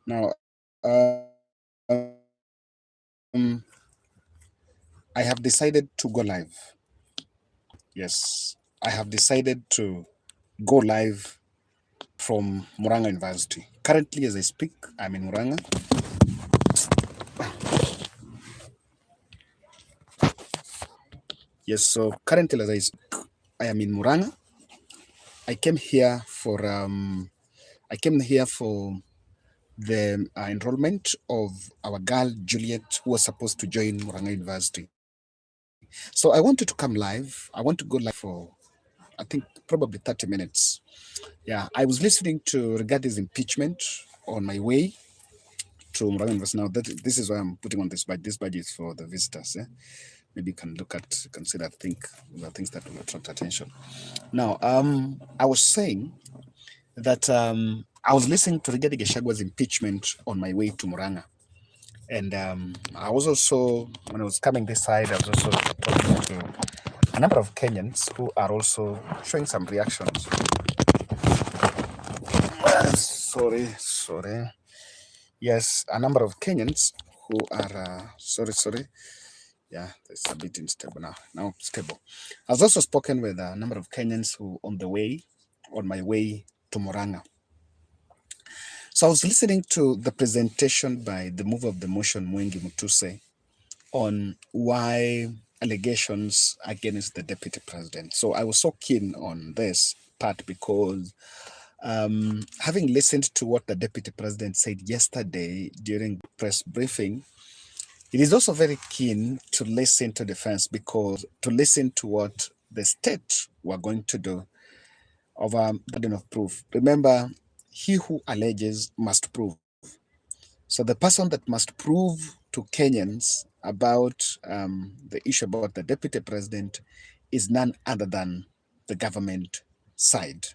Now, um, I have decided to go live. Yes, I have decided to go live from Muranga University. Currently, as I speak, I'm in Muranga. Yes, so currently, as I speak, I am in Muranga. I came here for the enrollment of our girl Juliet, who was supposed to join Muranga University. So I wanted to come live. I want to go live for, I think, probably 30 minutes. Yeah, I was listening to Rigathi's impeachment on my way to Muranga University. Now, this is why I'm putting on this budget. This budget is for the visitors. Yeah? Maybe you can consider, think the things that will attract attention. Now, I was saying that I was listening to Rigathi Gachagwa's impeachment on my way to Muranga. And I was also, when I was coming this side, I was also talking to a number of Kenyans who are also showing some reactions. Sorry. Yes, a number of Kenyans who are, sorry. Yeah, it's a bit unstable now. Now stable. I've also spoken with a number of Kenyans who on my way to Muranga. So I was listening to the presentation by the mover of the motion, Mwengi Mutuse, on why allegations against the deputy president. So I was so keen on this part because having listened to what the deputy president said yesterday during the press briefing, it is also very keen to listen to defense because to listen to what the state were going to do of burden of proof. Remember, he who alleges must prove. So the person that must prove to Kenyans about the issue about the deputy president is none other than the government side.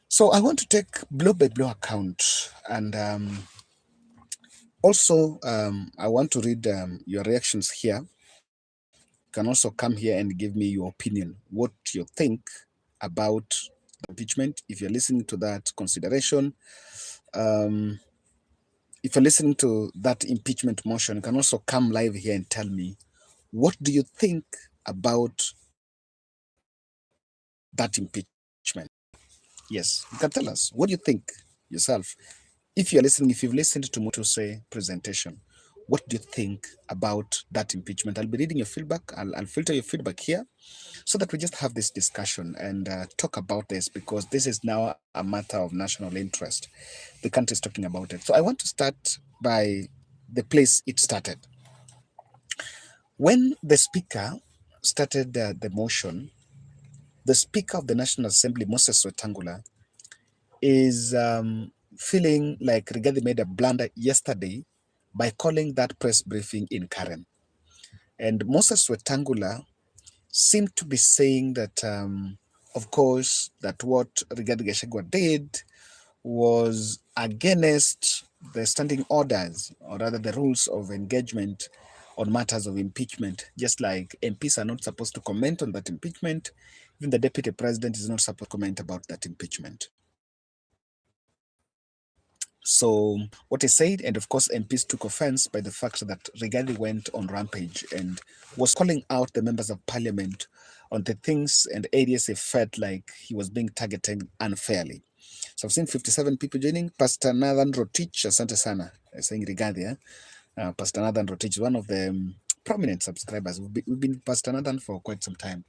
So I want to take blow by blow account, and also I want to read your reactions here. You can also come here and give me your opinion, what you think about the impeachment. If you're listening to that consideration, if you're listening to that impeachment motion, you can also come live here and tell me, what do you think about that impeachment? Yes, you can tell us. What do you think yourself? If you're listening, if you've listened to Mutuse presentation, what do you think about that impeachment? I'll be reading your feedback. I'll filter your feedback here so that we just have this discussion and talk about this because this is now a matter of national interest. The country is talking about it. So I want to start by the place it started. When the speaker started the motion, the Speaker of the National Assembly, Moses Wetangula, is feeling like Rigathi made a blunder yesterday by calling that press briefing in Karen. And Moses Wetangula seemed to be saying that, of course, that what Rigathi Gachagua did was against the standing orders, or rather the rules of engagement on matters of impeachment, just like MPs are not supposed to comment on that impeachment. Even the deputy president is not supposed to comment about that impeachment. So what he said, and of course MPs took offense by the fact that Rigathi went on rampage and was calling out the members of parliament on the things and areas he felt like he was being targeted unfairly. So I've seen 57 people joining. Pastor Nathan Rotich, asante sana, saying Rigathi. Pastor Nathan Rotich is one of the prominent subscribers. We've been Pastor Nathan for quite some time.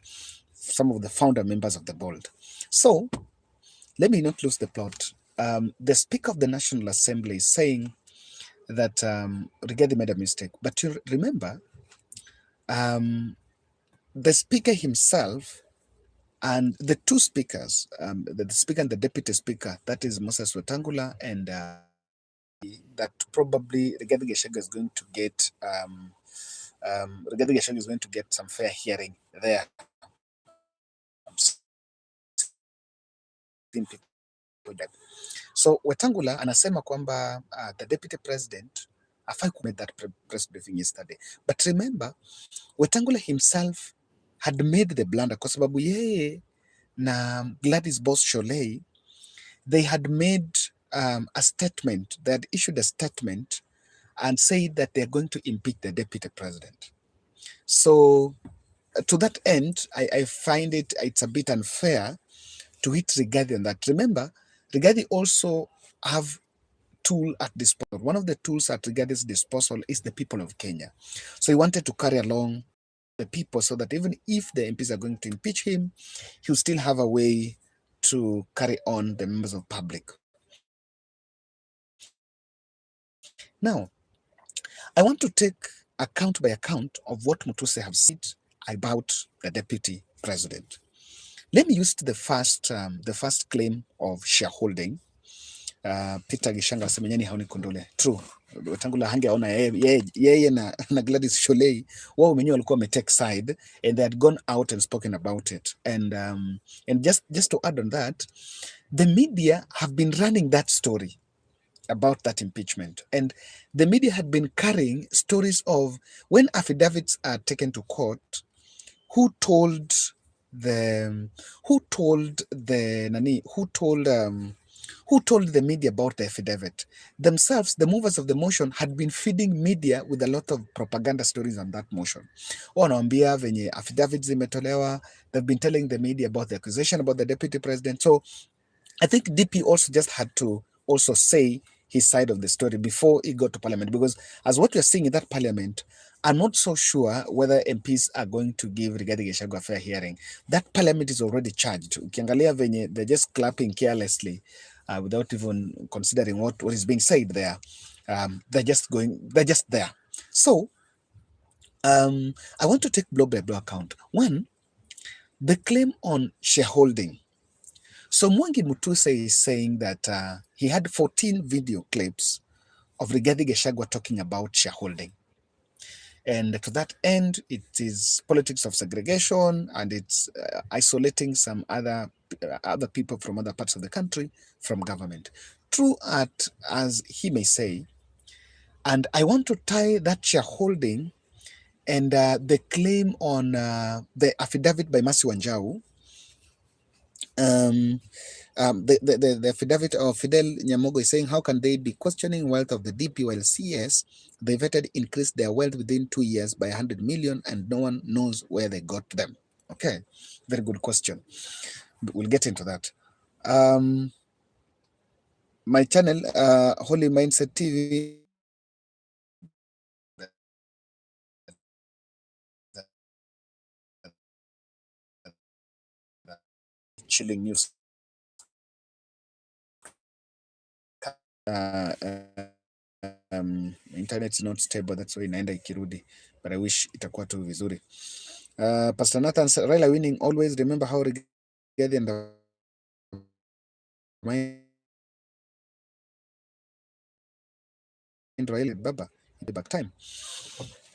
Some of the founder members of the board. So let me not lose the plot. The Speaker of the National Assembly is saying that Rigathi made a mistake. But you remember, the Speaker himself and the two speakers, the Speaker and the Deputy Speaker, that is Moses Wetangula, and that probably Rigathi Gachagua is going to get Rigathi Gachagua is going to get some fair hearing there. So Wetangula anasema kwamba the deputy president afai made that press briefing yesterday. But remember, Wetangula himself had made the blunder kwa sababu yeye na Gladys Boss Sholei, they had made a statement. They had issued a statement and said that they're going to impeach the deputy president. So to that end, I find it's a bit unfair to hit Rigathi on that. Remember, Rigathi also have tool at disposal. One of the tools at Rigathi's disposal is the people of Kenya. So he wanted to carry along the people so that even if the MPs are going to impeach him, he'll still have a way to carry on the members of public. Now, I want to take account by account of what Mutuse have said about the deputy president. Let me use the first claim of shareholding. Peter Gishanga asema nyani haoni kondole. True. Wetangula hangeona yeye na Gladys Sholei wao wenyewe walikuwa wametake side and they had gone out and spoken about it. And just to add on that, the media have been running that story about that impeachment. And the media had been carrying stories of when affidavits are taken to court, who told the media about the affidavit. Themselves, the movers of the motion had been feeding media with a lot of propaganda stories on that motion. Wanaambia venye affidavits zimetolewa, they've been telling the media about the accusation about the deputy president. So I think DP also just had to also say his side of the story before he got to parliament, because as what we're seeing in that parliament, I'm not so sure whether MPs are going to give Rigathi Gachagua a fair hearing. That parliament is already charged. Ukiangalia venye they're just clapping carelessly without even considering what is being said there. They're just there. So I want to take blow by blow account. One, the claim on shareholding. So Mwangi Mutuse is saying that he had 14 video clips of Rigathi Gachagua talking about shareholding. And to that end, it is politics of segregation, and it's isolating some other people from other parts of the country from government. True as he may say, and I want to tie that shareholding and the claim on the affidavit by Mercy Wanjau, the affidavit of Fidel Nyamogo is saying, how can they be questioning wealth of the DP while CS, they vetted increased their wealth within 2 years by 100 million and no one knows where they got them? Okay, very good question. We'll get into that. My channel, Holy Mindset TV, chilling news. Internet's not stable, that's why inaenda ikirudi, but I wish itakuwa tu vizuri. Pastor Nathan, Raila winning always. Remember how Rigathi and Raila Baba in the back time.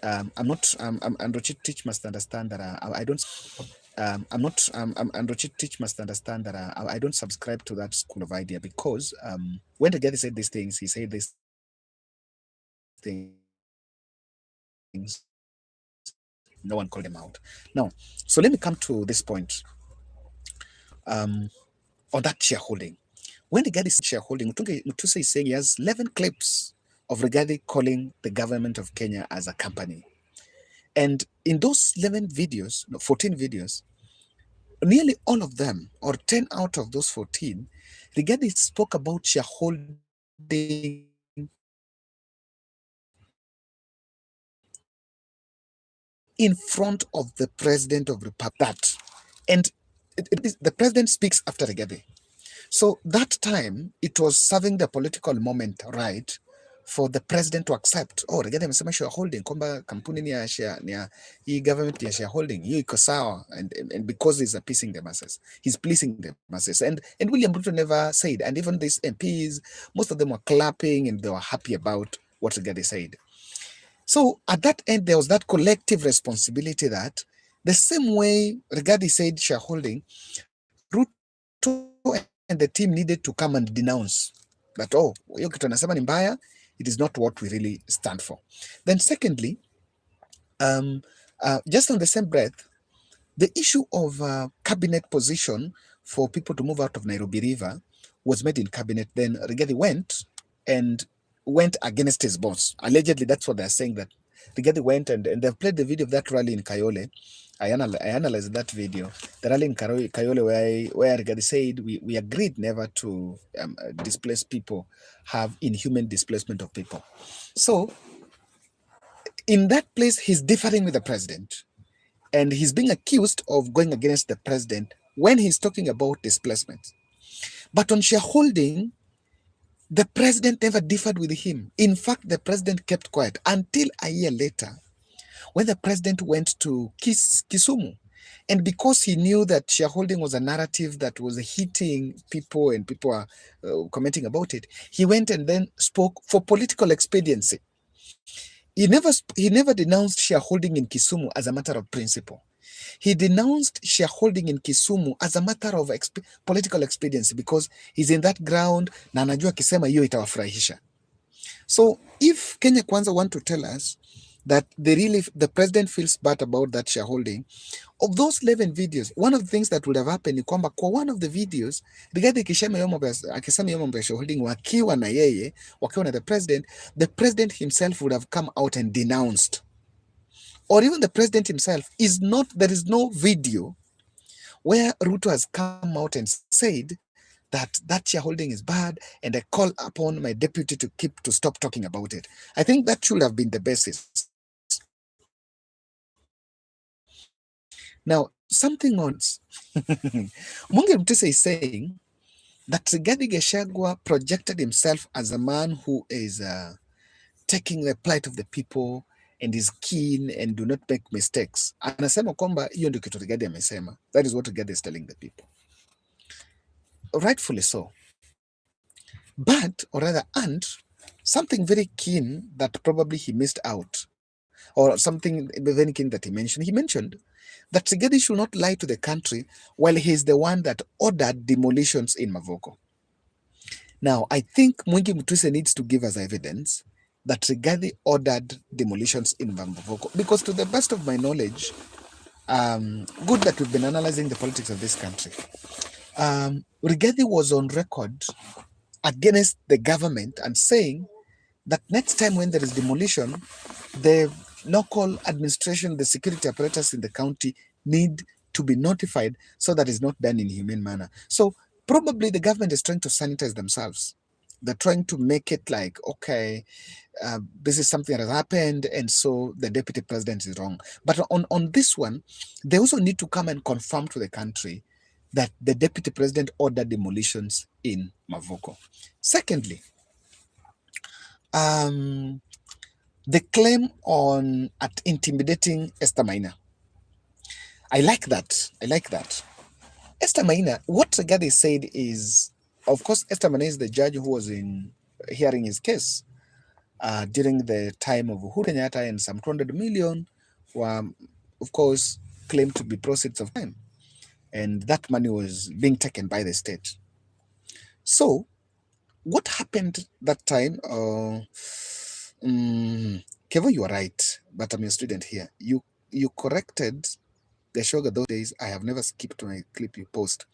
I'm not. Androchit Teach must understand that I don't. Androchit Teach must understand that I don't subscribe to that school of idea, because when Rigathi said these things, he said these things. No one called him out. Now, so let me come to this point. On that shareholding, when Rigathi said shareholding, Mutuse is saying he has 11 clips of Rigathi calling the government of Kenya as a company. And in those 11 videos, 14 videos, nearly all of them, or 10 out of those 14, Rigathi spoke about shareholding in front of the president of the Republic. And the president speaks after Rigathi. So that time, it was serving the political moment right for the president to accept. Oh, Rigathi amesema shareholding, kwamba kampuni ni ya share, ni ya hii government ya shareholding, hiyo iko sawa, and because he's appeasing the masses, he's pleasing the masses. And William Ruto never said, and even these MPs, most of them were clapping and they were happy about what Rigathi said. So at that end, there was that collective responsibility that the same way Rigathi said shareholding, Ruto and the team needed to come and denounce that, oh, hiyo kitu anasema ni mbaya, it is not what we really stand for. Then secondly, just on the same breath, the issue of cabinet position for people to move out of Nairobi River was made in cabinet, then Rigathi went against his boss. Allegedly, that's what they're saying, that Rigathi went and they've played the video of that rally in Kayole. I analyzed that video, the rally in Kayole, where Rigathi said we agreed never to displace people, have inhuman displacement of people. So in that place, he's differing with the president, and he's being accused of going against the president when he's talking about displacement. But on shareholding, the president never differed with him. In fact, the president kept quiet until a year later, when the president went to Kisumu. And because he knew that shareholding was a narrative that was hitting people and people are commenting about it, he went and then spoke for political expediency. He never denounced shareholding in Kisumu as a matter of principle. He denounced shareholding in Kisumu as a matter of political expediency, because he's in that ground na anajua akisema hiyo itawafurahisha. So if Kenya Kwanza want to tell us that the president feels bad about that shareholding, of those 11 videos, one of the things that would have happened ni kwamba kwa one of the videos, Rigathi akisema hiyo mambo ya shareholding wakiwa na yeye, wakiwa na the president himself would have come out and denounced. Or even the president himself there is no video where Ruto has come out and said that shareholding is bad and I call upon my deputy to stop talking about it. I think that should have been the basis. Now, something else. Mwangi Mutisa is saying that Rigathi Gachagua projected himself as a man who is taking the plight of the people and is keen and do not make mistakes. Anasema kwamba hiyo ndio kitu Rigathi amesema. That is what Rigathi is telling the people. Rightfully so. But, or rather, something very keen that probably he missed out, or something very keen that he mentioned that Rigathi should not lie to the country while he is the one that ordered demolitions in Mavoko. Now, I think Mwangi Mutisa needs to give us evidence that Rigathi ordered demolitions in Mavoko, because to the best of my knowledge, good that we've been analyzing the politics of this country, Rigathi was on record against the government and saying that next time when there is demolition, the local administration, the security apparatus in the county need to be notified so that it's not done in a humane manner. So probably the government is trying to sanitize themselves. They're trying to make it like, okay, this is something that has happened, and so the deputy president is wrong. But on this one, they also need to come and confirm to the country that the deputy president ordered demolitions in Mavoko. Secondly, the claim on intimidating Esther Maina. I like that. Esther Maina, what Rigathi said is, of course, Esther Maina is the judge who was in hearing his case during the time of Uhuru Kenyatta, and some 200 million were, of course, claimed to be proceeds of crime. And that money was being taken by the state. So, what happened that time? Kevo, you are right, but I'm your student here. You corrected the Shoga those days. I have never skipped my clip you post.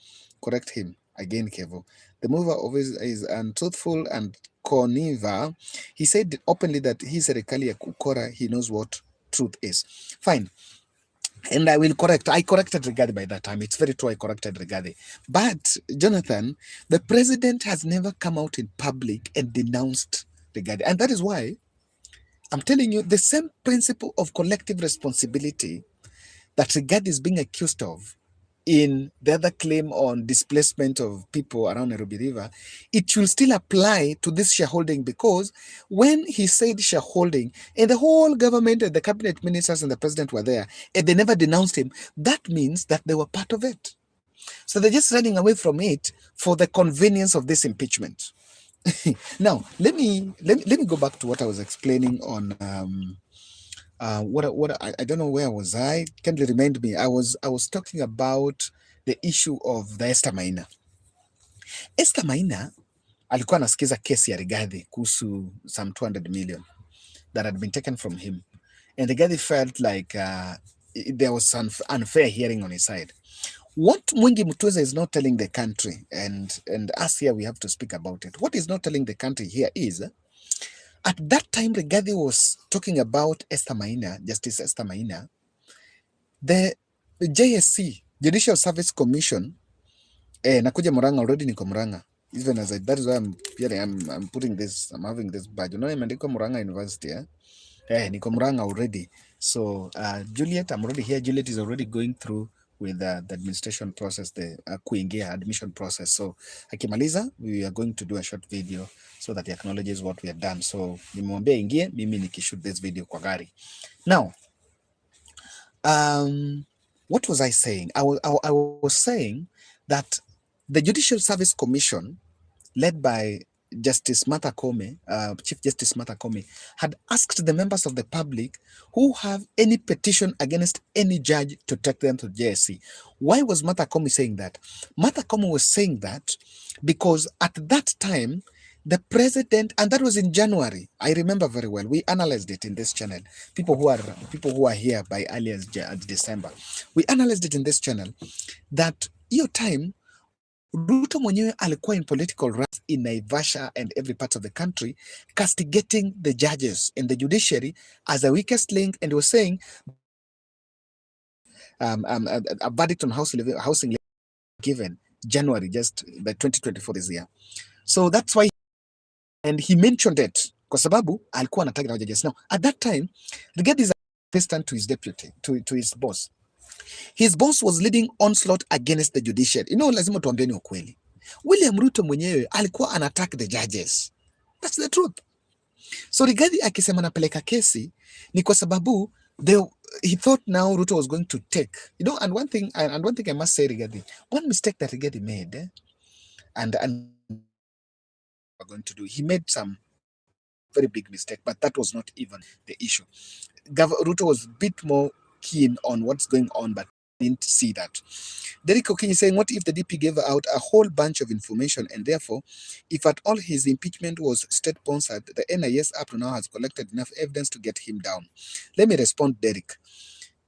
Correct him again, Kevo. The mover always is untruthful and conniver. He said openly that he's a Serikali ya Kukora. He knows what truth is. Fine. And I corrected Rigathi by that time. It's very true, I corrected Rigathi. But, Jonathan, the president has never come out in public and denounced Rigathi. And that is why I'm telling you, the same principle of collective responsibility that Rigathi is being accused of in the other claim on displacement of people around Nairobi River, it will still apply to this shareholding, because when he said shareholding and the whole government and the cabinet ministers and the president were there and they never denounced him, that means that they were part of it. So they're just running away from it for the convenience of this impeachment. Now, let me go back to what I was explaining on I don't know where was I. Kindly remind me. I was talking about the issue of the Esther Maina. Esther Maina alikuwa anasikiza kesi ya Rigathi kuhusu some 200 million that had been taken from him, and Rigathi felt like there was some unfair hearing on his side. What Mwingi Mutweza is not telling the country, and us here we have to speak about it. What is not telling the country here is, at that time Rigathi was talking about Esther Maina, Justice Esther Maina, the JSC, Judicial Service Commission, nakuja Murang'a, already niko Murang'a. Even as that is why I'm putting this, I'm having this badge. Unaona imeandikwa Murang'a University, niko Murang'a already. So Juliet, I'm already here. Juliet is already going through with the administration process, the kuingia admission process. So akimaliza, we are going to do a short video so that he acknowledges what we have done. So nimwambia ingie, mimi nikishoot this video kwa gari. Now, what was I saying? I was saying that the Judicial Service Commission, led by Justice Martha Koome, Chief Justice Martha Koome, had asked the members of the public who have any petition against any judge to take them to JSC. Why was Martha Koome saying that? Martha Koome was saying that because at that time, the president, and that was in January. I remember very well. We analyzed it in this channel. People who are here by earlier December, we analyzed it in this channel that your time Ruto mwenyewe alikuwa in political rallies in Naivasha and every part of the country, castigating the judges and the judiciary as a weakest link, and was saying a verdict on housing given January, just by 2024 this year. So that's why, and he mentioned it kwa sababu alikuwa anataka judges. Now at that time, Rigathi is assistant to his deputy, to his boss. His boss was leading onslaught against the judiciary. You know, lazima tuambieni ukweli. William Ruto mwenyewe alikuwa anattack the judges. That's the truth. So Rigathi akisema napeleka kesi ni kwa sababu he thought now Ruto was going to take. You know, and one thing I must say, Rigathi, one mistake that Rigathi made, and we're going to do, he made some very big mistake, but that was not even the issue. Ruto was a bit more keen on what's going on, but didn't see that. Derek Okinyi saying, what if the DP gave out a whole bunch of information, and therefore, if at all his impeachment was state-sponsored, the NIS up to now has collected enough evidence to get him down? Let me respond, Derek.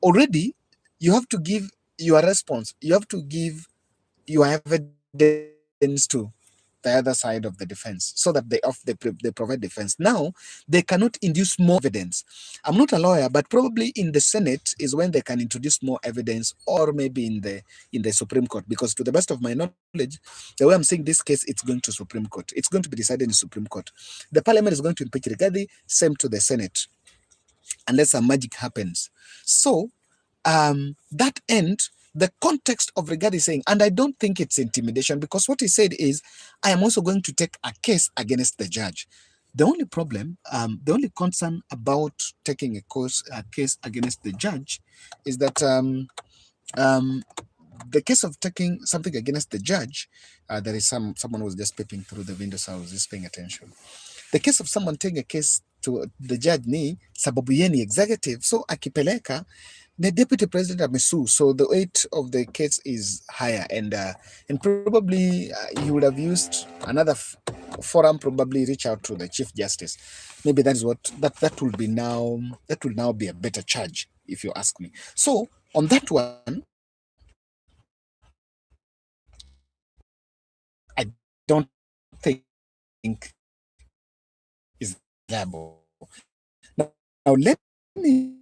Already, you have to give your response. You have to give your evidence to the other side of the defense so that they provide defense. Now, they cannot induce more evidence. I'm not a lawyer, but probably in the Senate is when they can introduce more evidence, or maybe in the Supreme Court, because to the best of my knowledge, the way I'm seeing this case, it's going to Supreme Court. It's going to be decided in Supreme Court. The Parliament is going to impeach Rigathi, same to the Senate, unless some magic happens. So, that end, the context of Rigathi saying, and I don't think it's intimidation, because what he said is, I am also going to take a case against the judge. The only problem, the only concern about taking a case against the judge is that the case of taking something against the judge, there is someone was just peeping through the window, so I was just paying attention. The case of someone taking a case to the judge ni sababu yeni executive, so akipeleka the deputy president amesue, so the weight of the case is higher, and probably he would have used another forum, probably reach out to the chief justice. Maybe that is what that will now be a better charge, if you ask me. So on that one, I don't think is viable. Now let me.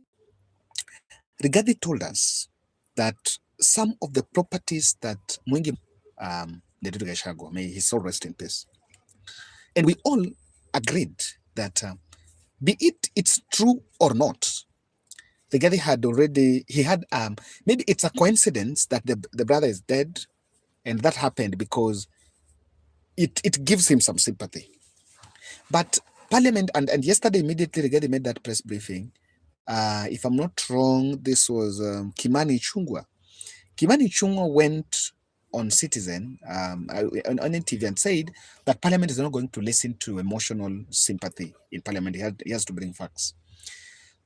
Rigathi told us that some of the properties that Mwingi, Nderitu Gachagua, may his soul rest in peace, and we all agreed that be it's true or not, Rigathi had already, maybe it's a coincidence that the brother is dead, and that happened because it gives him some sympathy. But Parliament, and yesterday immediately Rigathi made that press briefing. If I'm not wrong, this was Kimani Ichung'wah. Kimani Ichung'wah went on Citizen, on TV, and said that Parliament is not going to listen to emotional sympathy in Parliament. He has to bring facts.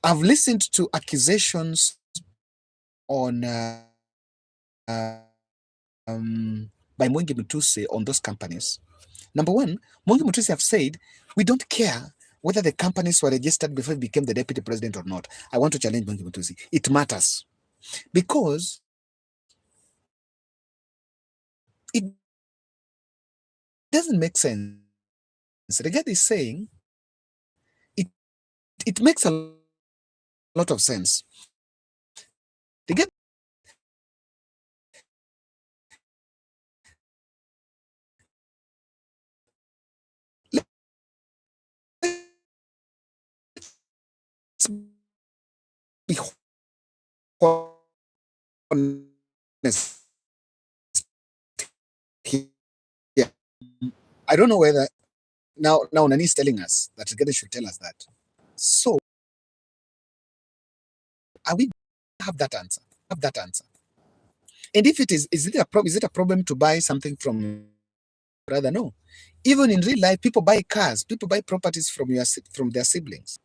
I've listened to accusations on by Mwengi Mutuse on those companies. Number one, Mwengi Mutuse have said, we don't care whether the companies were registered before he became the deputy president or not. I want to challenge Mwengi Mutuse. It matters. Because it doesn't make sense. Rigathi is saying it makes a lot of sense. Rigathi be honest here. I don't know whether now Nani is telling us that Rigathi should tell us that. So are we have that answer? Have that answer. And if it is it a problem? Is it a problem to buy something from brother? No. Even in real life, people buy cars, people buy properties from their siblings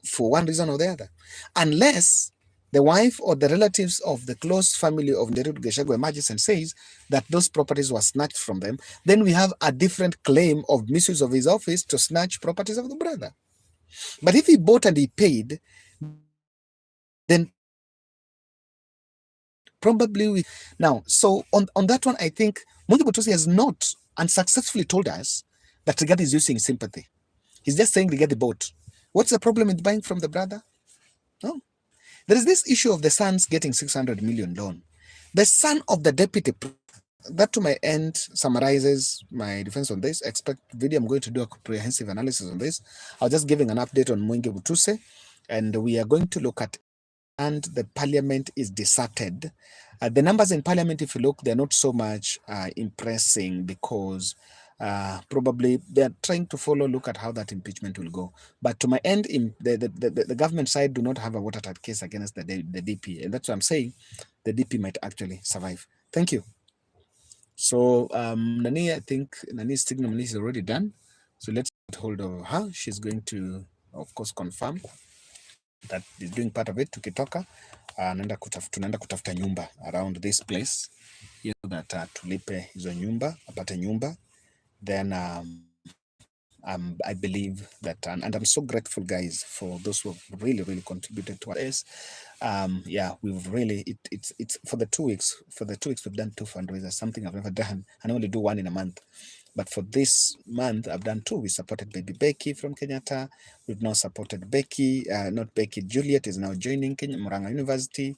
for one reason or the other, unless the wife or the relatives of the close family of Nderu Gachagua emerges and says that those properties were snatched from them. Then we have a different claim of misuse of his office to snatch properties of the brother. But if he bought and he paid, then probably we now. So on that one, I think Mungi Butusi has not unsuccessfully told us that Rigathi is using sympathy. He's just saying Rigathi bought. What's the problem with buying from the brother? No. There is this issue of the sons getting 600 million loan. The son of the deputy, that to my end summarizes my defense on this. Expect video, I'm going to do a comprehensive analysis on this. I was just giving an update on Mwingi Butuse, and we are going to look at, and the parliament is deserted. The numbers in parliament, if you look, they're not so much impressing because probably they're trying to look at how that impeachment will go. But to my end, the government side do not have a watertight case against the DP. And that's what I'm saying. The DP might actually survive. Thank you. So Nani, I think Nani's signal is already done. So let's get hold of her. She's going to, of course, confirm that is doing part of it. Tukitoka tunaenda kutafuta nyumba around this place, you know, that tulipe hizo nyumba, apate nyumba. Then I believe that, and I'm so grateful, guys, for those who have really contributed to this. Yeah, we've really it's for the 2 weeks. For the 2 weeks, we've done 2 fundraisers, something I've never done. I only do one in a month. But for this month, I've done 2. We supported baby Becky from Kenyatta. We've now supported Becky, not Becky, Juliet is now joining Murang'a University.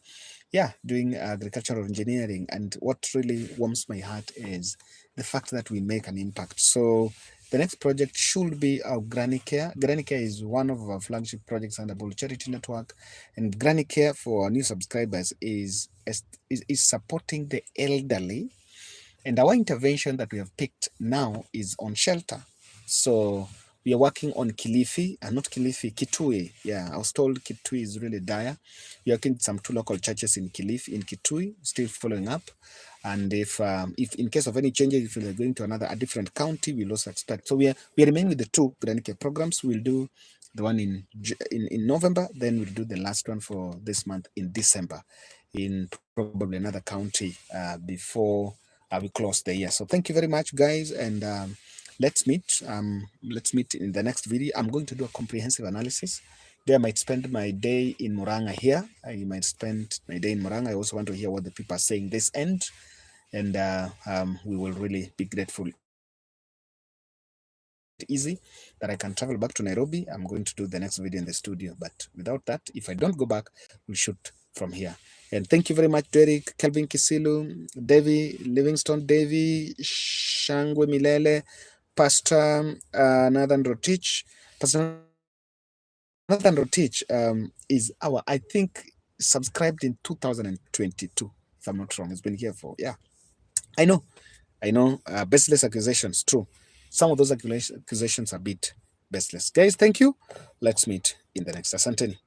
Yeah, doing agricultural engineering. And what really warms my heart is the fact that we make an impact. So the next project should be our Granny Care. Granny Care is one of our flagship projects under Bull Charity Network. And Granny Care, for our new subscribers, is supporting the elderly. And our intervention that we have picked now is on shelter. So we are working on Kilifi, and not Kilifi, Kitui. Yeah, I was told Kitui is really dire. We are working with some 2 local churches in Kilifi, in Kitui, still following up. And if in case of any changes, if we're going to a different county, we'll also expect. So we remain with the 2 Granny Care programs. We'll do the one in November, then we'll do the last one for this month in December, in probably another county before we close the year. So thank you very much, guys, and let's meet in the next video. I'm going to do a comprehensive analysis. There I might spend my day in Murang'a here. I might spend my day in Murang'a. I also want to hear what the people are saying this end, and we will really be grateful. Easy that I can travel back to Nairobi. I'm going to do the next video in the studio, but without that, if I don't go back, we'll shoot from here. And thank you very much, Derek, Kelvin Kisilu, Davy, Livingstone, Davy, Shangwe Milele, Pastor Nathan Rotich. Pastor Nathan Rotich is I think, subscribed in 2022, if I'm not wrong. He's been here for, yeah. I know, baseless accusations, true. Some of those accusations are a bit baseless. Guys, thank you. Let's meet in the next. Asanteni.